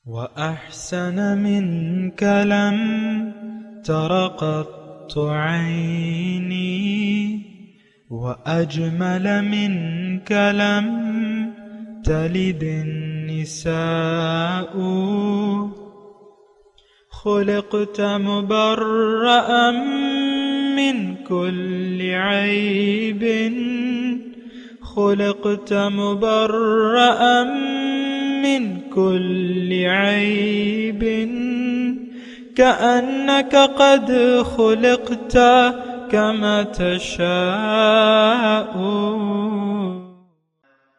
وأحسن منك لم تر قط عيني وأجمل منك لم تلد النساء خلقت مبرأ من كل عيب خلقت مبرأ من كل عيب كأنك قد خلقت كما تشاء.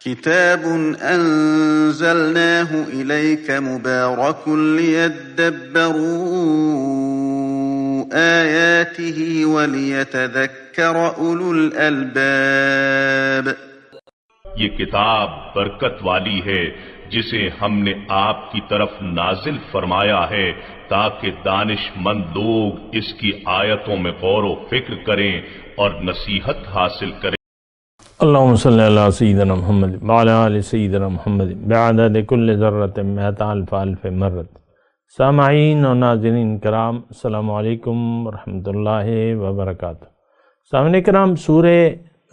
كتاب أنزلناه إليك مبارك ليدبروا آياته وليتذكر أولو الألباب. یہ کتاب برکت والی ہے جسے ہم نے آپ کی طرف نازل فرمایا ہے تاکہ دانش مند لوگ اس کی آیتوں میں غور و فکر کریں اور نصیحت حاصل کریں. اللہم صلی اللہ سیدنا محمد وعلی آل سیدنا محمد بعدد کل ذرۃ مئۃ الف الف مرت. سامعین اور ناظرین کرام، السلام علیکم ورحمۃ اللہ وبرکاتہ. سامعین کرام، سورہ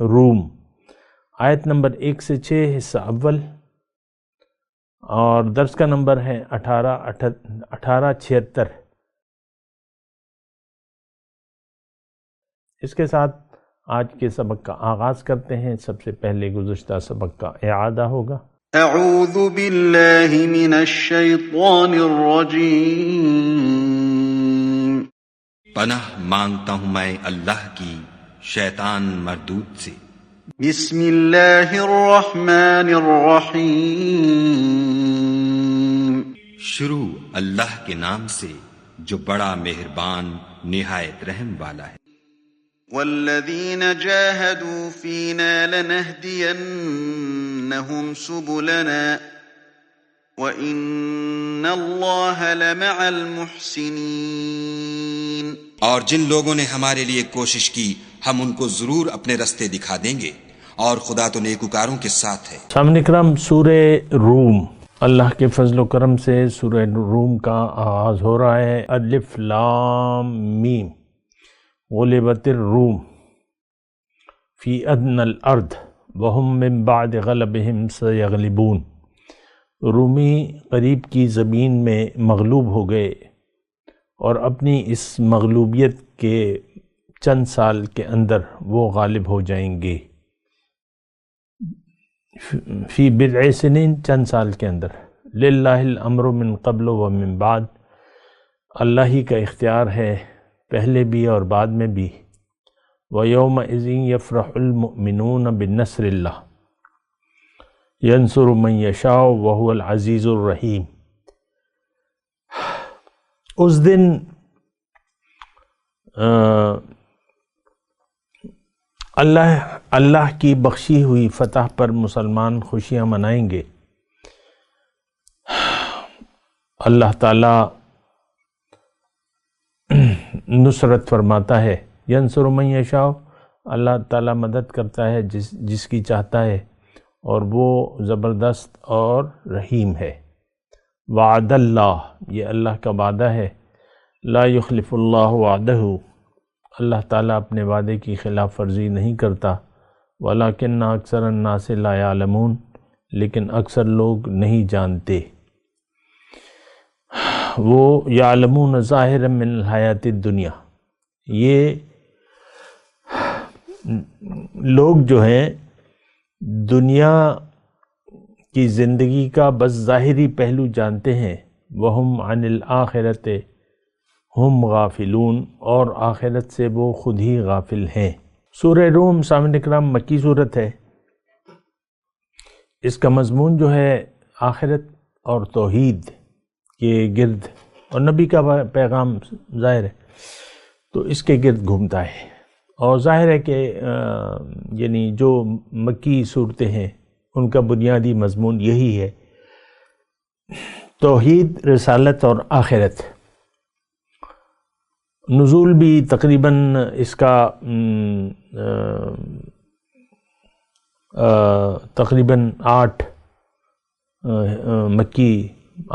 روم آیت نمبر 1 سے 6 حصہ اول، اور درس کا نمبر ہے 1876. اس کے ساتھ آج کے سبق کا آغاز کرتے ہیں. سب سے پہلے گزشتہ سبق کا اعادہ ہوگا. اعوذ باللہ من الشیطان الرجیم. پناہ مانگتا ہوں میں اللہ کی شیطان مردود سے. بسم اللہ الرحمن الرحیم. شروع اللہ کے نام سے جو بڑا مہربان نہایت رحم والا ہے. والذین جاہدوا فینا لنہدینہم سبلنا وإن اللہ لمع المحسنین. اور جن لوگوں نے ہمارے لیے کوشش کی ہم ان کو ضرور اپنے رستے دکھا دیں گے، اور خدا تو نیکوکاروں کے ساتھ ہے. سامعین اکرام، سورہ روم، اللہ کے فضل و کرم سے سورہ روم کا آغاز ہو رہا ہے. الف لام میم. غلبت الروم فی ادنی الارض وہم من بعد غلبہم سیغلبون. رومی قریب کی زمین میں مغلوب ہو گئے اور اپنی اس مغلوبیت کے چند سال کے اندر وہ غالب ہو جائیں گے. فی بضع سنین، چند سال کے اندر. للہ الامر من قبل و من بعد، اللہ ہی کا اختیار ہے پہلے بھی اور بعد میں بھی. وَيَوْمَئِذٍ يَفْرَحُ الْمُؤْمِنُونَ بِنَصْرِ اللَّهِ يَنْصُرُ مَن يَشَاءُ وَهُوَ الْعَزِيزُ الرَّحِيمُ. اس دن اللہ کی بخشی ہوئی فتح پر مسلمان خوشیاں منائیں گے. اللہ تعالی نصرت فرماتا ہے. ینصر من یشاء، اللہ تعالی مدد کرتا ہے جس کی چاہتا ہے، اور وہ زبردست اور رحیم ہے. وعد اللہ، یہ اللہ کا وعدہ ہے. لا یخلف اللہ وعدہ، اللہ تعالیٰ اپنے وعدے کی خلاف ورزی نہیں کرتا. ولیکن اکثر الناس لا یعلمون، لیکن اکثر لوگ نہیں جانتے. وہ یعلمون ظاہرا من الحیات الدنیا، یہ لوگ جو ہیں دنیا کی زندگی کا بس ظاہری پہلو جانتے ہیں. وہم عن الآخرۃ ہم غافلون، اور آخرت سے وہ خود ہی غافل ہیں. سورہ روم سامعین اکرام مکی صورت ہے. اس کا مضمون جو ہے آخرت اور توحید کے گرد، اور نبی کا پیغام ظاہر ہے تو اس کے گرد گھومتا ہے. اور ظاہر ہے کہ یعنی جو مکی صورتیں ہیں ان کا بنیادی مضمون یہی ہے، توحید، رسالت اور آخرت. نزول بھی تقریباً اس کا تقریباً 8 مکی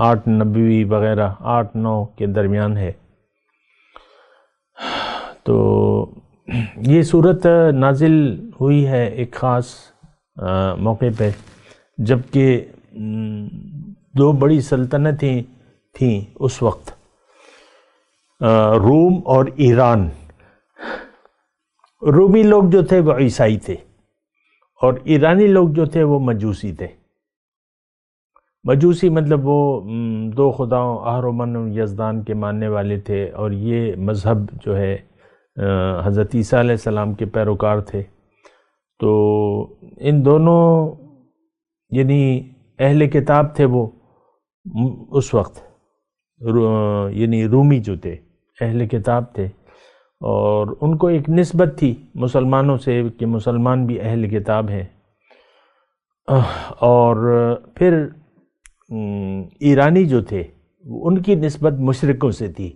8 نبوی وغیرہ 8-9 کے درمیان ہے۔ تو یہ صورت نازل ہوئی ہے ایک خاص موقع پہ، جب کہ 2 بڑی سلطنتیں تھیں اس وقت، روم اور ایران۔ رومی لوگ جو تھے وہ عیسائی تھے، اور ایرانی لوگ جو تھے وہ مجوسی تھے۔ مجوسی مطلب وہ 2 خداؤں اہرمن و یزدان کے ماننے والے تھے، اور یہ مذہب جو ہے حضرت عیسیٰ علیہ السلام کے پیروکار تھے۔ تو ان دونوں یعنی اہل کتاب تھے وہ اس وقت، یعنی رومی جو تھے اہل کتاب تھے، اور ان کو ایک نسبت تھی مسلمانوں سے کہ مسلمان بھی اہل کتاب ہیں۔ اور پھر ایرانی جو تھے ان کی نسبت مشرکوں سے تھی،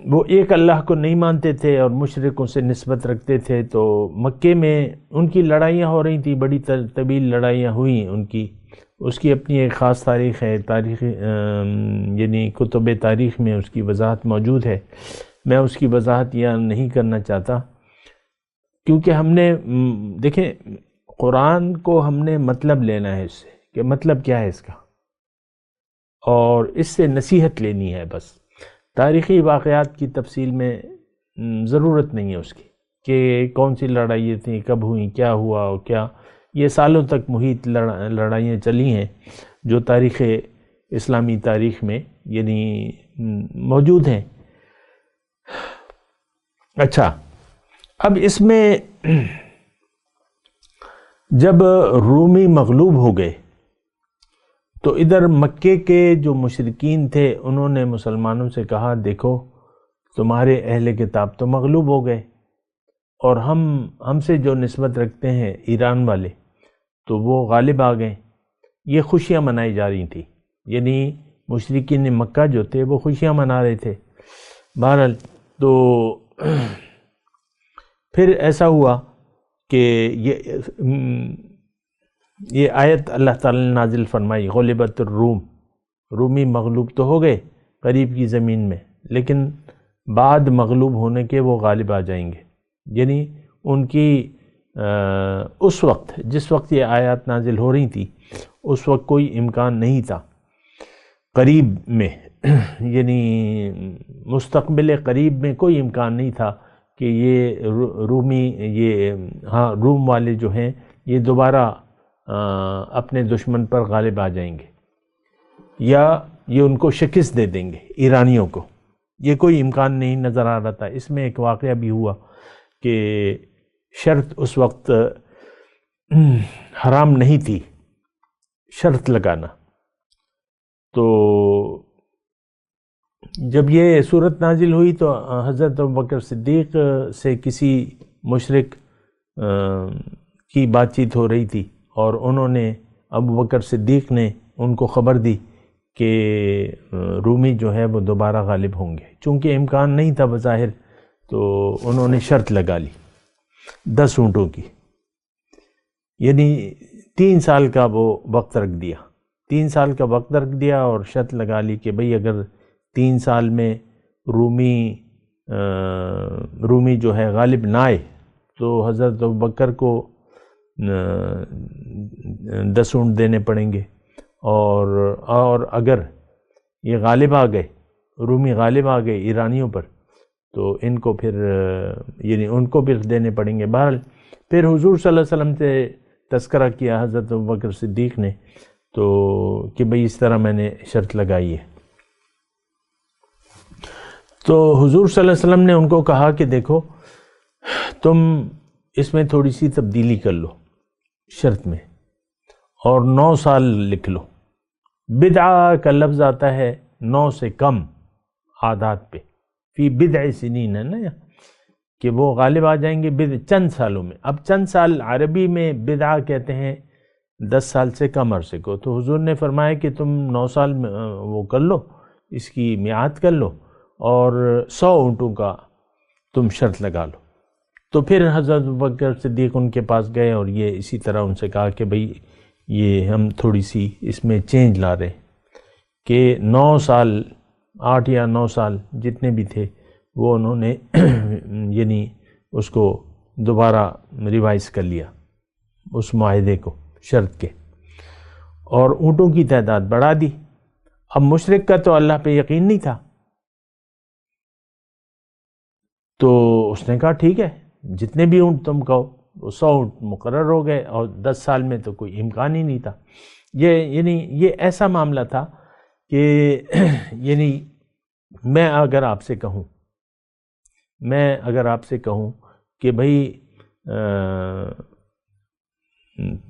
وہ ایک اللہ کو نہیں مانتے تھے اور مشرکوں سے نسبت رکھتے تھے۔ تو مکے میں ان کی لڑائیاں ہو رہی تھیں، بڑی طویل لڑائیاں ہوئیں ان کی، اس کی اپنی ایک خاص تاریخ ہے، یعنی کتب تاریخ میں اس کی وضاحت موجود ہے۔ میں اس کی وضاحت یہاں نہیں کرنا چاہتا، کیونکہ ہم نے دیکھیں قرآن کو ہم نے مطلب لینا ہے اس سے، کہ مطلب کیا ہے اس کا، اور اس سے نصیحت لینی ہے بس۔ تاریخی واقعات کی تفصیل میں ضرورت نہیں ہے اس کی، کہ کون سی لڑائیاں تھیں، کب ہوئیں، کیا ہوا اور کیا، یہ سالوں تک محیط لڑائیاں چلی ہیں جو تاریخ اسلامی تاریخ میں یعنی موجود ہیں۔ اچھا، اب اس میں جب رومی مغلوب ہو گئے تو ادھر مکے کے جو مشرکین تھے انہوں نے مسلمانوں سے کہا دیکھو تمہارے اہل کتاب تو مغلوب ہو گئے، اور ہم سے جو نسبت رکھتے ہیں ایران والے تو وہ غالب آ گئے۔ یہ خوشیاں منائی جا رہی تھیں، یعنی مشرکین مکہ جو تھے وہ خوشیاں منا رہے تھے۔ بہرحال تو پھر ایسا ہوا کہ یہ آیت اللہ تعالی نے نازل فرمائی، غلبت الروم، رومی مغلوب تو ہو گئے قریب کی زمین میں، لیکن بعد مغلوب ہونے کے وہ غالب آ جائیں گے۔ یعنی ان کی اس وقت جس وقت یہ آیات نازل ہو رہی تھی اس وقت کوئی امکان نہیں تھا قریب میں، یعنی مستقبل قریب میں کوئی امکان نہیں تھا کہ یہ روم والے جو ہیں یہ دوبارہ اپنے دشمن پر غالب آ جائیں گے، یا یہ ان کو شکست دے دیں گے ایرانیوں کو۔ یہ کوئی امکان نہیں نظر آ رہا تھا۔ اس میں ایک واقعہ بھی ہوا کہ شرط اس وقت حرام نہیں تھی شرط لگانا۔ تو جب یہ صورت نازل ہوئی تو حضرت ابوبکر صدیق سے کسی مشرک کی بات چیت ہو رہی تھی، اور انہوں نے ابوبکر صدیق نے ان کو خبر دی کہ رومی جو ہے وہ دوبارہ غالب ہوں گے۔ چونکہ امکان نہیں تھا بظاہر، تو انہوں نے شرط لگا لی 10 اونٹوں کی، یعنی 3 سال کا وہ وقت رکھ دیا، 3 سال کا وقت رکھ دیا، اور شرط لگا لی کہ بھئی اگر 3 سال میں رومی جو ہے غالب نہ آئے تو حضرت ابوبکر کو 10 اونٹ دینے پڑیں گے، اور اگر یہ غالب آ گئے، رومی غالب آ گئے ایرانیوں پر، تو ان کو پھر یعنی ان کو پھر دینے پڑیں گے۔ بہرحال پھر حضور صلی اللہ علیہ وسلم سے تذکرہ کیا حضرت ابوبکر صدیق نے، تو کہ بھئی اس طرح میں نے شرط لگائی ہے۔ تو حضور صلی اللہ علیہ وسلم نے ان کو کہا کہ دیکھو تم اس میں تھوڑی سی تبدیلی کر لو شرط میں، اور 9 سال لکھ لو۔ بدعہ کا لفظ آتا ہے 9 سے کم عادات پہ، فی بدع سنین ہے نا، کہ وہ غالب آ جائیں گے چند سالوں میں۔ اب چند سال عربی میں بدعہ کہتے ہیں 10 سال سے کم عرصے کو، تو حضور نے فرمایا کہ تم 9 سال میں وہ کر لو، اس کی میعاد کر لو، اور 100 اونٹوں کا تم شرط لگا لو۔ تو پھر حضرت ابوبکر صدیق ان کے پاس گئے، اور یہ اسی طرح ان سے کہا کہ بھئی یہ ہم تھوڑی سی اس میں چینج لا رہے کہ 9 سال 8 یا 9 سال جتنے بھی تھے وہ انہوں نے یعنی اس کو دوبارہ ریوائز کر لیا اس معاہدے کو شرط کے، اور اونٹوں کی تعداد بڑھا دی۔ اب مشرک کا تو اللہ پہ یقین نہیں تھا، تو اس نے کہا ٹھیک ہے جتنے بھی اونٹ تم کہو، وہ 100 اونٹ مقرر ہو گئے، اور 10 سال میں تو کوئی امکان ہی نہیں تھا۔ یہ ایسا معاملہ تھا کہ یعنی میں اگر آپ سے کہوں کہ بھئی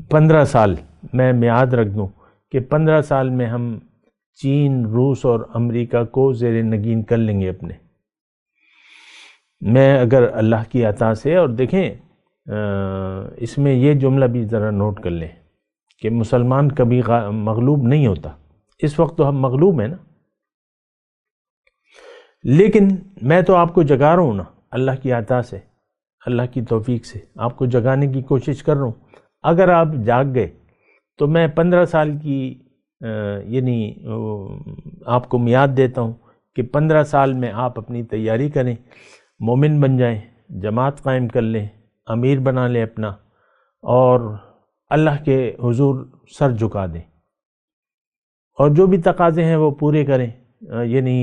15 سال میں میعاد رکھ دوں کہ 15 سال میں ہم چین، روس اور امریکہ کو زیر نگین کر لیں گے اپنے، میں اگر اللہ کی عطا سے، اور دیکھیں اس میں یہ جملہ بھی ذرا نوٹ کر لیں کہ مسلمان کبھی مغلوب نہیں ہوتا، اس وقت تو ہم مغلوب ہیں نا، لیکن میں تو آپ کو جگا رہا ہوں نا اللہ کی عطا سے، اللہ کی توفیق سے آپ کو جگانے کی کوشش کر رہا ہوں۔ اگر آپ جاگ گئے تو میں 15 سال کی یعنی آپ کو میعاد دیتا ہوں کہ 15 سال میں آپ اپنی تیاری کریں، مومن بن جائیں، جماعت قائم کر لیں، امیر بنا لیں اپنا، اور اللہ کے حضور سر جھکا دیں، اور جو بھی تقاضے ہیں وہ پورے کریں، یعنی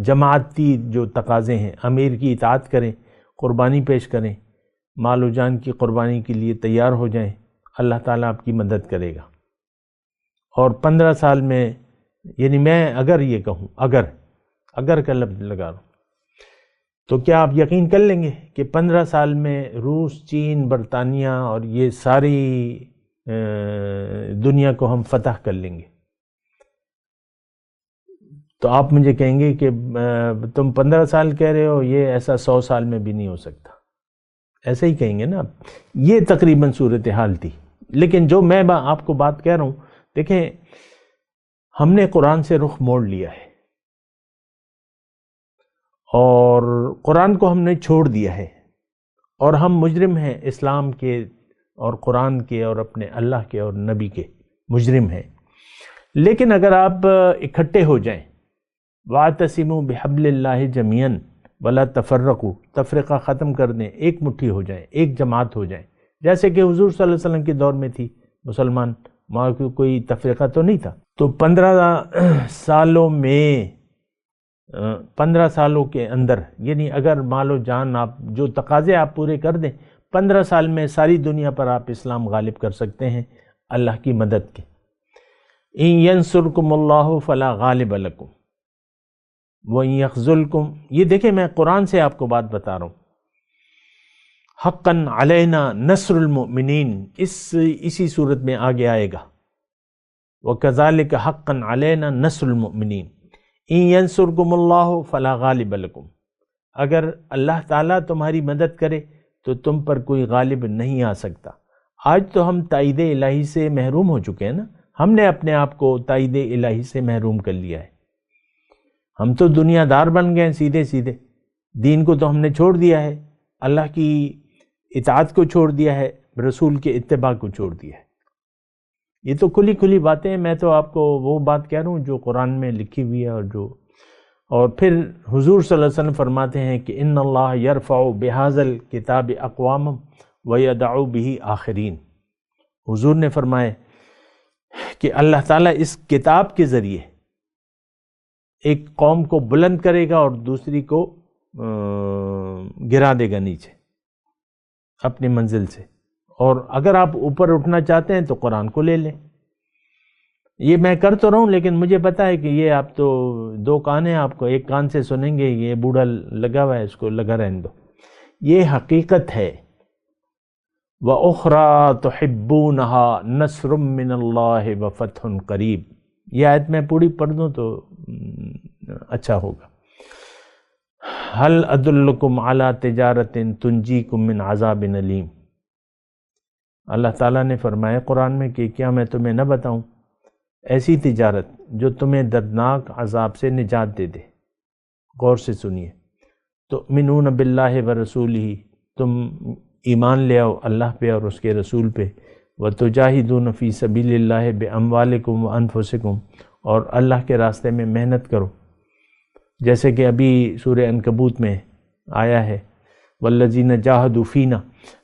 جماعتی جو تقاضے ہیں، امیر کی اطاعت کریں، قربانی پیش کریں، مال و جان کی قربانی کے لیے تیار ہو جائیں، اللہ تعالیٰ آپ کی مدد کرے گا۔ اور 15 سال میں یعنی میں اگر یہ کہوں، اگر کا لفظ لگا رہا ہوں، تو کیا آپ یقین کر لیں گے کہ 15 سال میں روس، چین، برطانیہ اور یہ ساری دنیا کو ہم فتح کر لیں گے؟ تو آپ مجھے کہیں گے کہ تم 15 سال کہہ رہے ہو، یہ ایسا 100 سال میں بھی نہیں ہو سکتا، ایسے ہی کہیں گے نا۔ یہ تقریباً صورتحال تھی، لیکن جو میں آپ کو بات کہہ رہا ہوں، دیکھیں ہم نے قرآن سے رخ موڑ لیا ہے، اور قرآن کو ہم نے چھوڑ دیا ہے، اور ہم مجرم ہیں اسلام کے اور قرآن کے اور اپنے اللہ کے اور نبی کے مجرم ہیں۔ لیکن اگر آپ اکٹھے ہو جائیں، وَاعْتَصِمُوا بِحَبْلِ اللَّهِ جَمِيعًا وَلَا تَفَرَّقُوا، تفرقہ ختم کر دیں، ایک مٹھی ہو جائیں، ایک جماعت ہو جائیں، جیسے کہ حضور صلی اللہ علیہ وسلم کے دور میں تھی مسلمان، وہاں کوئی تفرقہ تو نہیں تھا۔ تو 15 سالوں میں 15 سالوں کے اندر، یعنی اگر مال و جان آپ جو تقاضے آپ پورے کر دیں، 15 سال میں ساری دنیا پر آپ اسلام غالب کر سکتے ہیں اللہ کی مدد کے۔ إِن يَنْصُرْكُمُ اللَّهُ فَلَا غَالِبَ لَكُمْ وَإِن يَخْذُلْكُمْ، یہ دیکھیں میں قرآن سے آپ کو بات بتا رہا ہوں۔ حقاً علینا نصر المؤمنین، اسی صورت میں آگے آئے گا، وَكَذَلِكَ حقاً علینا نصر المؤمنین إِن يَنْصُرْكُمُ اللَّهُ فَلَا غَالِبَ لَكُمْ، اگر اللہ تعالیٰ تمہاری مدد کرے تو تم پر کوئی غالب نہیں آ سکتا۔ آج تو ہم تائید الہی سے محروم ہو چکے ہیں نا، ہم نے اپنے آپ کو تائید الہی سے محروم کر لیا ہے، ہم تو دنیا دار بن گئے ہیں، سیدھے دین کو تو ہم نے چھوڑ دیا ہے، اللہ کی اطاعت کو چھوڑ دیا ہے، رسول کے اتباع کو چھوڑ دیا ہے۔ یہ تو کھلی باتیں ہیں، میں تو آپ کو وہ بات کہہ رہا ہوں جو قرآن میں لکھی ہوئی ہے، اور پھر حضور صلی اللہ علیہ وسلم فرماتے ہیں کہ ان اللہ یرفع بہذا الکتاب اقواما ویدع بہ آخرین، حضور نے فرمایا کہ اللہ تعالیٰ اس کتاب کے ذریعے ایک قوم کو بلند کرے گا اور دوسری کو گرا دے گا نیچے اپنی منزل سے، اور اگر آپ اوپر اٹھنا چاہتے ہیں تو قرآن کو لے لیں۔ یہ میں کر تو رہا ہوں، لیکن مجھے پتا ہے کہ یہ آپ تو 2 کان ہیں، آپ کو ایک کان سے سنیں گے، یہ بوڑھا لگا ہوا ہے، اس کو لگا رہنے دو۔ یہ حقیقت ہے۔ وَأُخْرَى تُحِبُّونَهَا نَصْرٌ مِّنَ اللَّهِ وَفَتْحٌ قَرِيبٌ، یہ آیت میں پوری پڑھ دوں تو اچھا ہوگا۔ هَلْ أَدُلُّكُمْ عَلَى تِجَارَةٍ تُنْجِيكُمْ مِنْ عَذَابٍ أَلِيمٍ، اللہ تعالیٰ نے فرمایا قرآن میں کہ کیا میں تمہیں نہ بتاؤں ایسی تجارت جو تمہیں دردناک عذاب سے نجات دے دے۔ غور سے سنیے، تؤمنون باللہ ورسولہ، تم ایمان لے آؤ اللہ پہ اور اس کے رسول پہ، وَتُجَاهِدُونَ فِي سَبِيلِ اللَّهِ بِأَمْوَالِكُمْ وَأَنفُسِكُمْ، اور اللہ کے راستے میں محنت کرو، جیسے کہ ابھی سورہ عنکبوت میں آیا ہے وَالَّذِينَ جَاهَدُوا فِينَا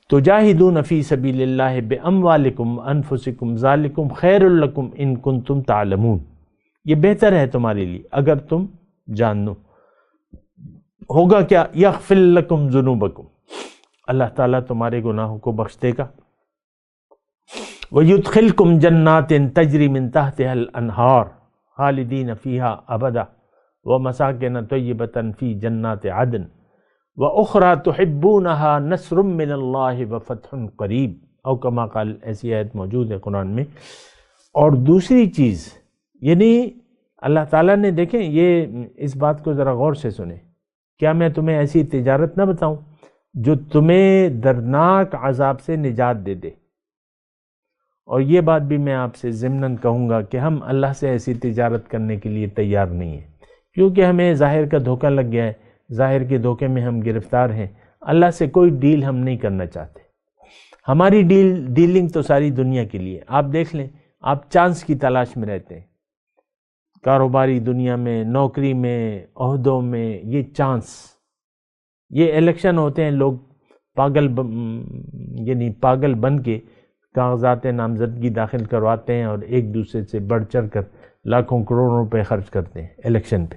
تُجَاهِدُونَ فِي سَبِيلِ اللَّهِ بِأَمْوَالِكُمْ وَأَنفُسِكُمْ ذَلِكُمْ خَيْرٌ لَكُمْ إِن كُنتُمْ تَعْلَمُونَ، یہ بہتر ہے تمہارے لیے اگر تم جان لو۔ ہوگا کیا؟ یغفر لکم ذنوبکم، اللہ تعالیٰ تمہارے گناہوں کو بخش دے گا۔ وَيُدْخِلْكُمْ جَنَّاتٍ تَجْرِي مِن تَحْتِهَا الْأَنْهَارُ خَالِدِينَ فِيهَا أَبَدًا وَمَسَاكِنَ طَيِّبَةً فِي جَنَّاتِ عَدْنٍ وَأُخْرَى تُحِبُّونَهَا نَصْرٌ مِّنَ اللَّهِ وَفَتْحٌ قَرِيب، او کما قال، ایسی آیت موجود ہے قرآن میں۔ اور دوسری چیز یعنی اللہ تعالیٰ نے، دیکھیں یہ اس بات کو ذرا غور سے سنیں، کیا میں تمہیں ایسی تجارت نہ بتاؤں جو تمہیں دردناک عذاب سے نجات دے دے؟ اور یہ بات بھی میں آپ سے ضمناً کہوں گا کہ ہم اللہ سے ایسی تجارت کرنے کے لیے تیار نہیں ہیں، کیونکہ ہمیں ظاہر کا دھوکہ لگ گیا ہے، ظاہر کے دھوکے میں ہم گرفتار ہیں۔ اللہ سے کوئی ڈیل ہم نہیں کرنا چاہتے۔ ہماری ڈیلنگ تو ساری دنیا کے لیے، آپ دیکھ لیں، آپ چانس کی تلاش میں رہتے ہیں، کاروباری دنیا میں، نوکری میں، عہدوں میں، یہ چانس، یہ الیکشن ہوتے ہیں، لوگ پاگل بن کے کاغذات نامزدگی داخل کرواتے ہیں اور ایک دوسرے سے بڑھ چڑھ کر لاکھوں کروڑوں روپے خرچ کرتے ہیں الیکشن پہ۔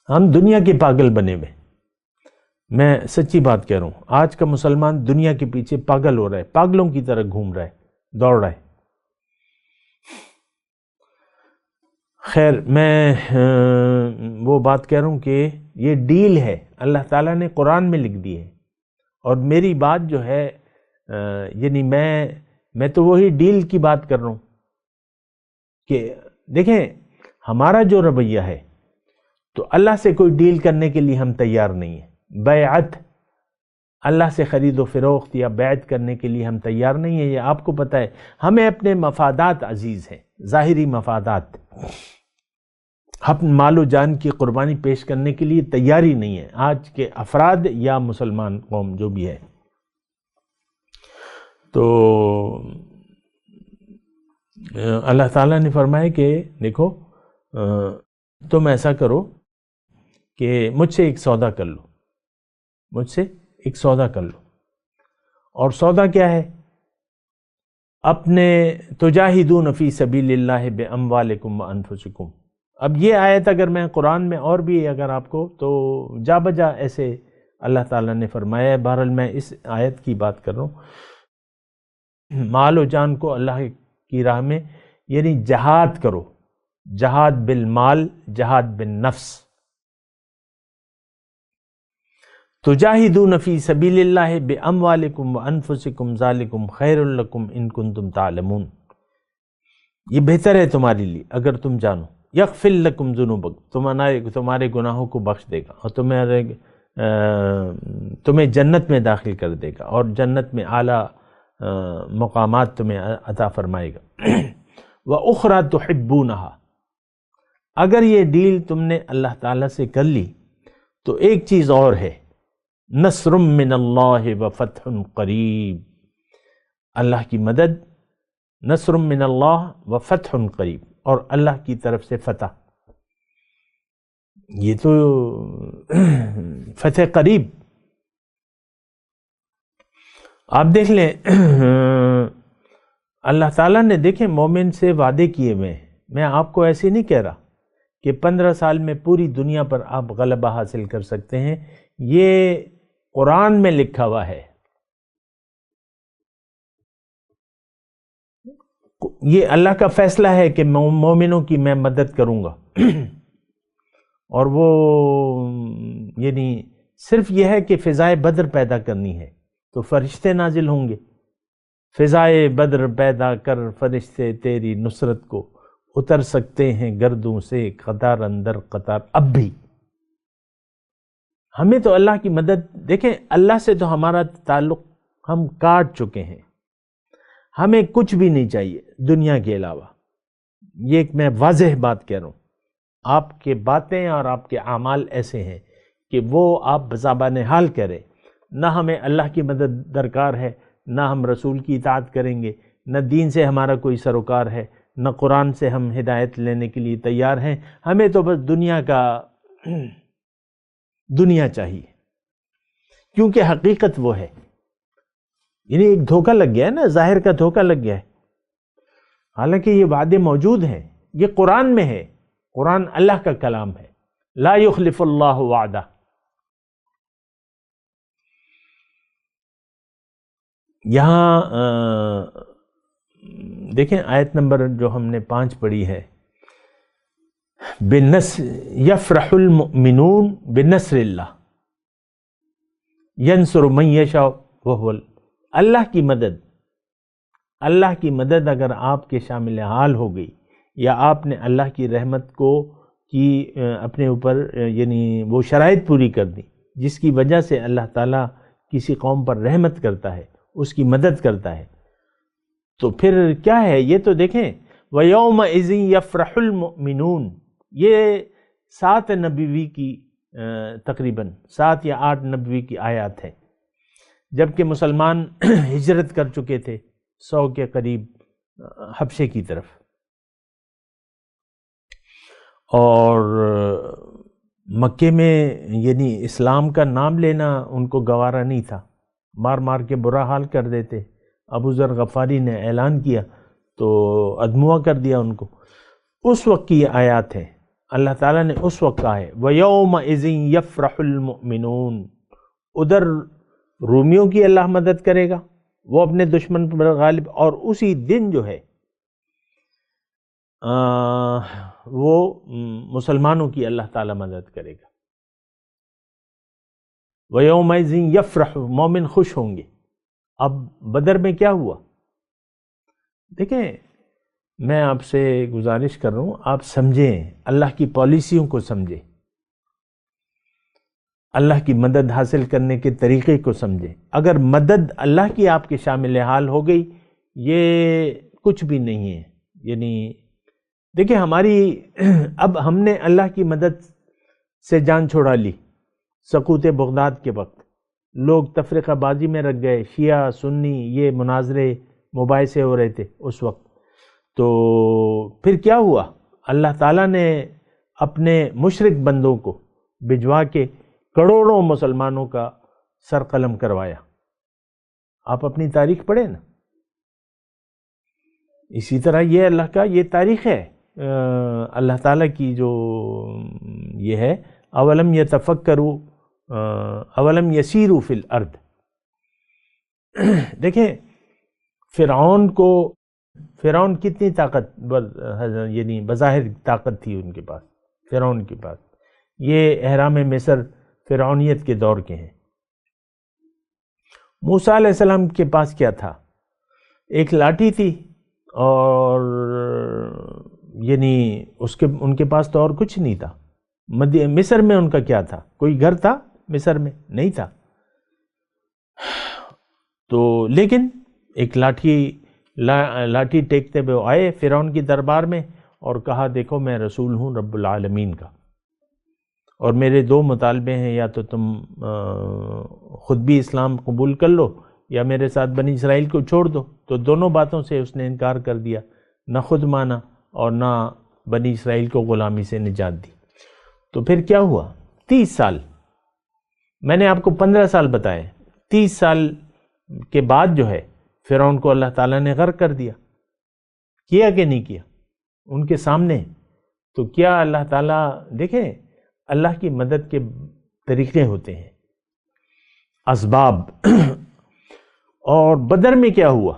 ہم دنیا کے پاگل بنے ہوئے، میں سچی بات کہہ رہا ہوں، آج کا مسلمان دنیا کے پیچھے پاگل ہو رہا ہے، پاگلوں کی طرح گھوم رہا ہے، دوڑ رہا ہے۔ خیر، میں وہ بات کہہ رہا ہوں کہ یہ ڈیل ہے، اللہ تعالیٰ نے قرآن میں لکھ دی ہے، اور میری بات جو ہے یعنی میں تو وہی ڈیل کی بات کر رہا ہوں کہ دیکھیں ہمارا جو رویہ ہے، تو اللہ سے کوئی ڈیل کرنے کے لیے ہم تیار نہیں ہیں۔ بیعت، اللہ سے خرید و فروخت یا بیعت کرنے کے لیے ہم تیار نہیں ہیں، یہ آپ کو پتہ ہے۔ ہمیں اپنے مفادات عزیز ہیں، ظاہری مفادات، ہم مال و جان کی قربانی پیش کرنے کے لیے تیاری نہیں ہے آج کے افراد یا مسلمان قوم جو بھی ہے۔ تو اللہ تعالیٰ نے فرمایا کہ دیکھو تم ایسا کرو کہ مجھ سے ایک سودا کر لو، مجھ سے ایک سودا کر لو، اور سودا کیا ہے؟ اپنے تجاہدون فی سبیل اللہ باموالکم وانفسکم۔ اب یہ آیت اگر میں قرآن میں اور بھی اگر آپ کو تو جا بجا ایسے اللہ تعالیٰ نے فرمایا ہے، بہرحال میں اس آیت کی بات کر رہا ہوں۔ مال و جان کو اللہ کی راہ میں یعنی جہاد کرو، جہاد بالمال، جہاد بالنفس۔ تجاہدون فی سبیل اللہ باموالکم وانفسکم ذالکم خیر لکم ان کنتم تعلمون، یہ بہتر ہے تمہارے لیے اگر تم جانو۔ یغفر لکم ذنوبکم، تمہارے گناہوں کو بخش دے گا اور تمہیں جنت میں داخل کر دے گا، اور جنت میں اعلیٰ مقامات تمہیں عطا فرمائے گا۔ وَأُخْرَى تُحِبُّونَهَا، اگر یہ ڈیل تم نے اللہ تعالیٰ سے کر لی تو ایک چیز اور ہے، نصر من اللہ وفتح قریب، اللہ کی مدد، نصر من اللہ وفتح قریب، اور اللہ کی طرف سے فتح، یہ تو فتح قریب۔ آپ دیکھ لیں اللہ تعالیٰ نے، دیکھیں مومن سے وعدے کیے ہوئے ہیں۔ میں آپ کو ایسے نہیں کہہ رہا کہ 15 سال میں پوری دنیا پر آپ غلبہ حاصل کر سکتے ہیں، یہ قرآن میں لکھا ہوا ہے، یہ اللہ کا فیصلہ ہے کہ مومنوں کی میں مدد کروں گا۔ اور وہ یعنی صرف یہ ہے کہ فضائے بدر پیدا کرنی ہے تو فرشتے نازل ہوں گے۔ فضائے بدر پیدا کر فرشتے تیری نصرت کو، اتر سکتے ہیں گردوں سے قطار اندر قطار۔ اب بھی ہمیں تو اللہ کی مدد، دیکھیں اللہ سے تو ہمارا تعلق ہم کاٹ چکے ہیں، ہمیں کچھ بھی نہیں چاہیے دنیا کے علاوہ۔ یہ ایک میں واضح بات کہہ رہا ہوں، آپ کے باتیں اور آپ کے اعمال ایسے ہیں کہ وہ آپ بزبان حال کریں، نہ ہمیں اللہ کی مدد درکار ہے، نہ ہم رسول کی اطاعت کریں گے، نہ دین سے ہمارا کوئی سروکار ہے، نہ قرآن سے ہم ہدایت لینے کے لیے تیار ہیں، ہمیں تو بس دنیا چاہیے، کیونکہ حقیقت وہ ہے۔ یعنی ایک دھوکہ لگ گیا ہے نا، ظاہر کا دھوکہ لگ گیا ہے، حالانکہ یہ وعدے موجود ہیں، یہ قرآن میں ہے، قرآن اللہ کا کلام ہے، لا یخلف اللہ وعدہ۔ یہاں دیکھیں آیت نمبر جو ہم نے 5 پڑھی ہے، یفرح المؤمنون بنصر اللہ ینصر من یشاء وہو اللہ کی مدد اگر آپ کے شامل حال ہو گئی، یا آپ نے اللہ کی رحمت کی اپنے اوپر یعنی وہ شرائط پوری کر دی جس کی وجہ سے اللہ تعالیٰ کسی قوم پر رحمت کرتا ہے، اس کی مدد کرتا ہے، تو پھر کیا ہے؟ یہ تو دیکھیں وَيَوْمَئِذٍ يَفْرَحُ الْمُؤْمِنُونَ، یہ 7 نبوی کی تقریباً 7 یا 8 نبوی کی آیات ہے، جبکہ مسلمان ہجرت کر چکے تھے 100 کے قریب حبشے کی طرف، اور مکے میں یعنی اسلام کا نام لینا ان کو گوارا نہیں تھا، مار مار کے برا حال کر دیتے۔ ابو ذر غفاری نے اعلان کیا تو ادموا کر دیا ان کو۔ اس وقت کی یہ آیات ہے، اللہ تعالیٰ نے اس وقت کہا ہے وَيَوْمَئِذٍ يَفْرَحُ الْمُؤْمِنُونَ، ادھر رومیوں کی اللہ مدد کرے گا، وہ اپنے دشمن پر غالب، اور اسی دن جو ہے وہ مسلمانوں کی اللہ تعالیٰ مدد کرے گا۔ وَيَوْمَئِذٍ يَفْرَحُ، مومن خوش ہوں گے۔ اب بدر میں کیا ہوا؟ دیکھیں میں آپ سے گزارش کر رہا ہوں، آپ سمجھیں، اللہ کی پالیسیوں کو سمجھیں، اللہ کی مدد حاصل کرنے کے طریقے کو سمجھیں۔ اگر مدد اللہ کی آپ کے شامل حال ہو گئی، یہ کچھ بھی نہیں ہے۔ یعنی دیکھیں اب ہم نے اللہ کی مدد سے جان چھوڑا لی۔ سقوط بغداد کے وقت لوگ تفرقہ بازی میں رکھ گئے، شیعہ سنی یہ مناظرے مباحثے ہو رہے تھے اس وقت، تو پھر کیا ہوا؟ اللہ تعالیٰ نے اپنے مشرک بندوں کو بھجوا کے کروڑوں مسلمانوں کا سر قلم کروایا۔ آپ اپنی تاریخ پڑھیں نا، اسی طرح یہ اللہ کا یہ تاریخ ہے، اللہ تعالیٰ کی جو یہ ہے اولم یتفکروا اولم یسیروا فی الارض۔ دیکھیں فرعون کتنی طاقت یعنی بظاہر طاقت تھی ان کے پاس، فرعون کے پاس، یہ احرام مصر فرعونیت کے دور کے ہیں۔ موسیٰ علیہ السلام کے پاس کیا تھا؟ ایک لاٹھی تھی، اور یعنی ان کے پاس تو اور کچھ نہیں تھا۔ مصر میں ان کا کیا تھا؟ کوئی گھر تھا مصر میں؟ نہیں تھا۔ تو لیکن ایک لاٹھی ٹیکتے ہوئے آئے فرعون کی دربار میں اور کہا دیکھو میں رسول ہوں رب العالمین کا، اور میرے 2 مطالبے ہیں، یا تو تم خود بھی اسلام قبول کر لو یا میرے ساتھ بنی اسرائیل کو چھوڑ دو۔ تو دونوں باتوں سے اس نے انکار کر دیا، نہ خود مانا اور نہ بنی اسرائیل کو غلامی سے نجات دی۔ تو پھر کیا ہوا؟ 30 سال، میں نے آپ کو 15 سال بتائے، 30 سال کے بعد جو ہے فرعون کو اللہ تعالیٰ نے غرق کر دیا۔ کیا کہ نہیں کیا ان کے سامنے؟ تو کیا اللہ تعالیٰ، دیکھیں اللہ کی مدد کے طریقے ہوتے ہیں، اسباب۔ اور بدر میں کیا ہوا؟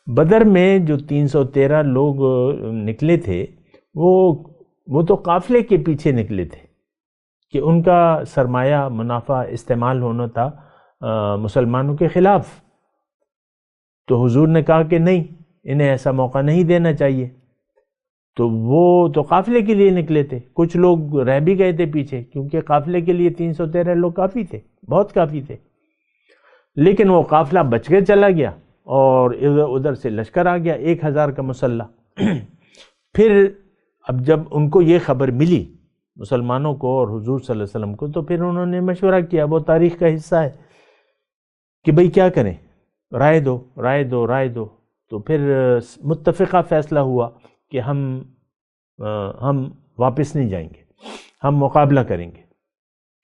بدر میں جو 313 لوگ نکلے تھے وہ تو قافلے کے پیچھے نکلے تھے کہ ان کا سرمایہ منافع استعمال ہونا تھا مسلمانوں کے خلاف۔ تو حضور نے کہا کہ نہیں، انہیں ایسا موقع نہیں دینا چاہیے، تو وہ تو قافلے کے لیے نکلے تھے۔ کچھ لوگ رہ بھی گئے تھے پیچھے، کیونکہ قافلے کے لیے 313 لوگ کافی تھے، بہت کافی تھے۔ لیکن وہ قافلہ بچ کے چلا گیا اور ادھر سے لشکر آ گیا 1000 کا مسلح۔ پھر اب جب ان کو یہ خبر ملی مسلمانوں کو اور حضور صلی اللہ علیہ وسلم کو، تو پھر انہوں نے مشورہ کیا، وہ تاریخ کا حصہ ہے کہ بھئی کیا کریں، رائے دو رائے دو رائے دو. تو پھر متفقہ فیصلہ ہوا کہ ہم واپس نہیں جائیں گے، ہم مقابلہ کریں گے،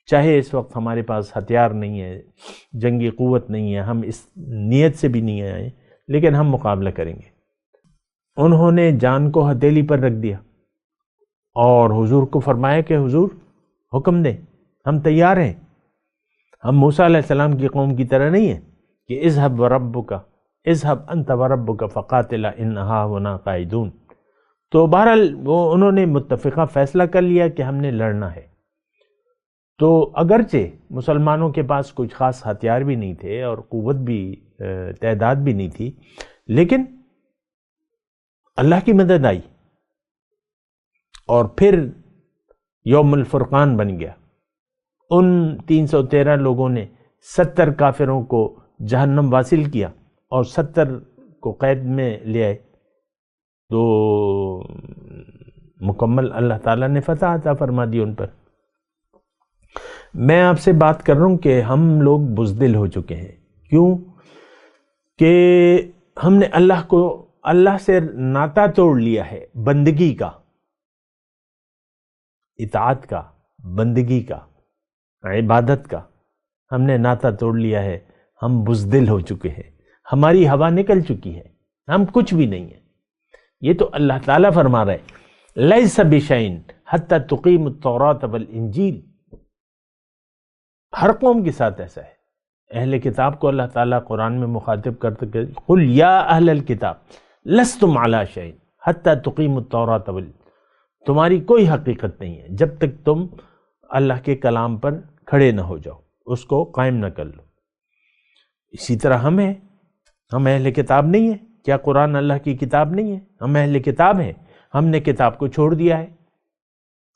چاہے اس وقت ہمارے پاس ہتھیار نہیں ہے، جنگی قوت نہیں ہے، ہم اس نیت سے بھی نہیں آئے، لیکن ہم مقابلہ کریں گے. انہوں نے جان کو ہتھیلی پر رکھ دیا اور حضور کو فرمایا کہ حضور حکم دیں، ہم تیار ہیں. ہم موسیٰ علیہ السلام کی قوم کی طرح نہیں ہیں کہ اذهب وربک اذهب انت وربک فقاتلا انہا ہنا قاعدون. تو بہرحال انہوں نے متفقہ فیصلہ کر لیا کہ ہم نے لڑنا ہے. تو اگرچہ مسلمانوں کے پاس کچھ خاص ہتھیار بھی نہیں تھے اور قوت بھی تعداد بھی نہیں تھی، لیکن اللہ کی مدد آئی اور پھر یوم الفرقان بن گیا. ان 313 لوگوں نے 70 کافروں کو جہنم واصل کیا اور 70 کو قید میں لے آئے. تو مکمل اللہ تعالیٰ نے فتح عطا فرما دی ان پر. میں آپ سے بات کر رہا ہوں کہ ہم لوگ بزدل ہو چکے ہیں. کیوں؟ کہ ہم نے اللہ سے ناطا توڑ لیا ہے، بندگی کا، اطاعت کا، بندگی کا، عبادت کا. ہم نے ناطا توڑ لیا ہے، ہم بزدل ہو چکے ہیں، ہماری ہوا نکل چکی ہے، ہم کچھ بھی نہیں ہیں. یہ تو اللہ تعالیٰ فرما رہا ہے لیس بشیء حتی تقیم التوراۃ والانجیل. ہر قوم کے ساتھ ایسا ہے. اہل کتاب کو اللہ تعالیٰ قرآن میں مخاطب کرتے کہ قل یا اہل الکتاب لستم علی شیء حتی تقیموا التوراۃ تمہاری کوئی حقیقت نہیں ہے جب تک تم اللہ کے کلام پر کھڑے نہ ہو جاؤ، اس کو قائم نہ کر لو. اسی طرح ہم اہل کتاب نہیں ہیں. کیا قرآن اللہ کی کتاب نہیں ہے؟ ہم اہل کتاب ہیں، ہم نے کتاب کو چھوڑ دیا ہے،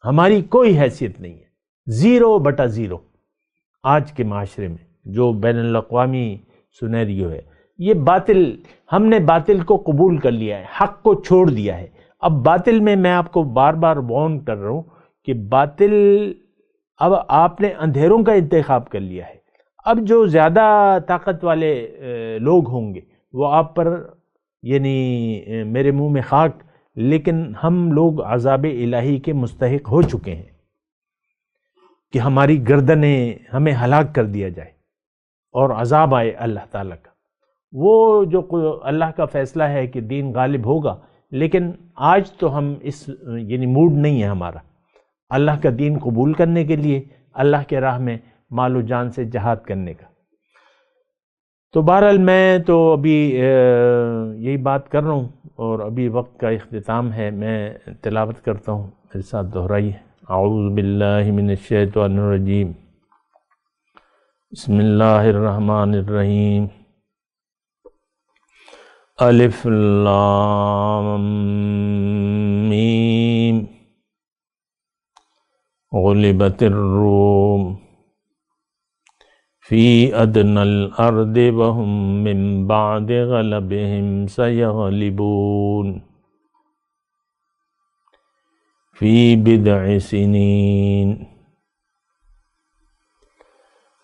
ہماری کوئی حیثیت نہیں ہے، 0/0. آج کے معاشرے میں جو بین الاقوامی سینیریو ہے، یہ باطل، ہم نے باطل کو قبول کر لیا ہے، حق کو چھوڑ دیا ہے. اب باطل میں آپ کو بار بار وارن کر رہا ہوں کہ باطل، اب آپ نے اندھیروں کا انتخاب کر لیا ہے. اب جو زیادہ طاقت والے لوگ ہوں گے وہ آپ پر، یعنی میرے منہ میں خاک، لیکن ہم لوگ عذاب الہی کے مستحق ہو چکے ہیں کہ ہماری گردنیں ہمیں ہلاک کر دیا جائے اور عذاب آئے اللہ تعالیٰ کا. وہ جو اللہ کا فیصلہ ہے کہ دین غالب ہوگا، لیکن آج تو ہم یعنی موڈ نہیں ہے ہمارا اللہ کا دین قبول کرنے کے لیے، اللہ کے راہ میں مال و جان سے جہاد کرنے کا. تو بہرحال میں تو ابھی یہی بات کر رہا ہوں اور ابھی وقت کا اختتام ہے. میں تلاوت کرتا ہوں، میرے ساتھ دہرائیے. اعوذ باللہ من الشیطان الرجیم، بسم اللہ الرحمن الرحیم. الف لام میم. غلبت الروم فی ادنى الارض وهم من بعد غلبهم سيغلبون فی بضع سنین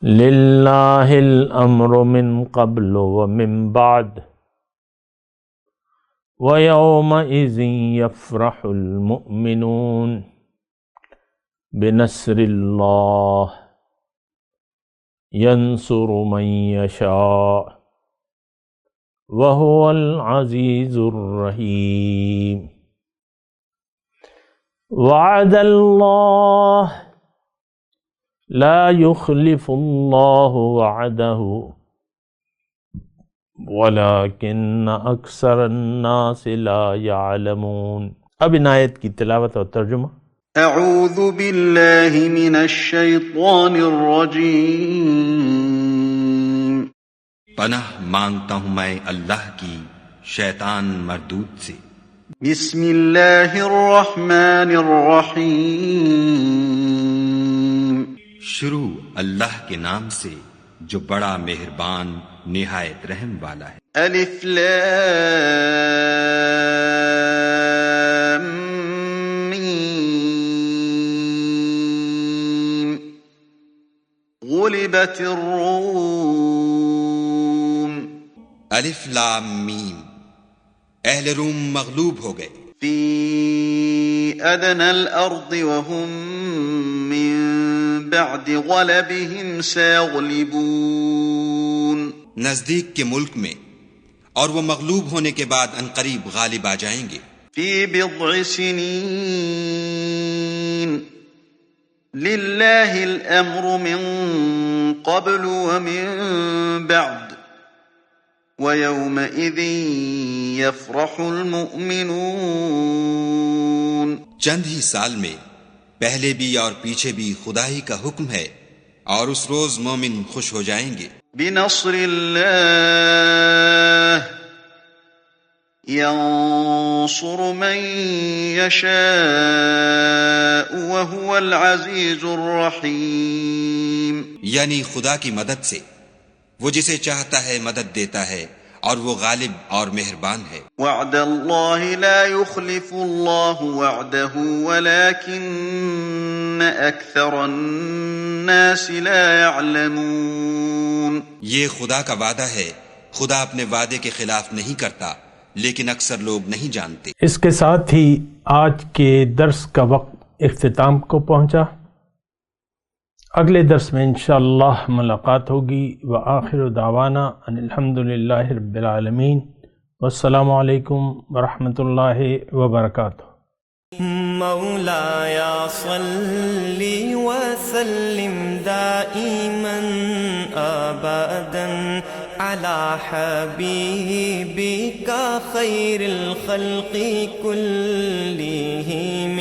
للہ الامر من قبل ومن بعد ویومئذ یفرح المؤمنون بنصر اللہ ينصر من يشاء وهو العزيز الرحيم. وعد الله لا يخلف الله وعده ولكن أكثر الناس لا يعلمون. اب ان آیت کی تلاوت اور ترجمہ. اعوذ باللہ من الشیطان الرجیم. پناہ مانگتا ہوں میں اللہ کی شیطان مردود سے. بسم اللہ الرحمن الرحیم. شروع اللہ کے نام سے جو بڑا مہربان نہایت رحم والا ہے. الف لام میم. غلبت الروم الف لام میم، اہل روم مغلوب ہو گئے، في أدنى الأرض وهم من بعد غلبهم سيغلبون. نزدیک کے ملک میں، اور وہ مغلوب ہونے کے بعد عنقریب غالب آ جائیں گے. في بضع سنين لله الأمر من قبل ومن بعد ويومئذ يفرح المؤمنون. چند ہی سال میں، پہلے بھی اور پیچھے بھی خدا ہی کا حکم ہے، اور اس روز مومن خوش ہو جائیں گے. بنصر الله ينصر من يشاء وهو العزيز الرحيم. یعنی خدا کی مدد سے، وہ جسے چاہتا ہے مدد دیتا ہے، اور وہ غالب اور مہربان ہے. وعد الله لا يخلف الله وعده ولكن أكثر الناس لا يعلمون. یہ خدا کا وعدہ ہے، خدا اپنے وعدے کے خلاف نہیں کرتا، لیکن اکثر لوگ نہیں جانتے. اس کے ساتھ ہی آج کے درس کا وقت اختتام کو پہنچا. اگلے درس میں انشاءاللہ ملاقات ہوگی. وآخر دعوانا ان الحمدللہ رب العالمین، والسلام علیکم ورحمۃ اللہ وبرکاتہ. مولاي صل وسلم دائما ابدا على حبيبك خير الخلق كلهم.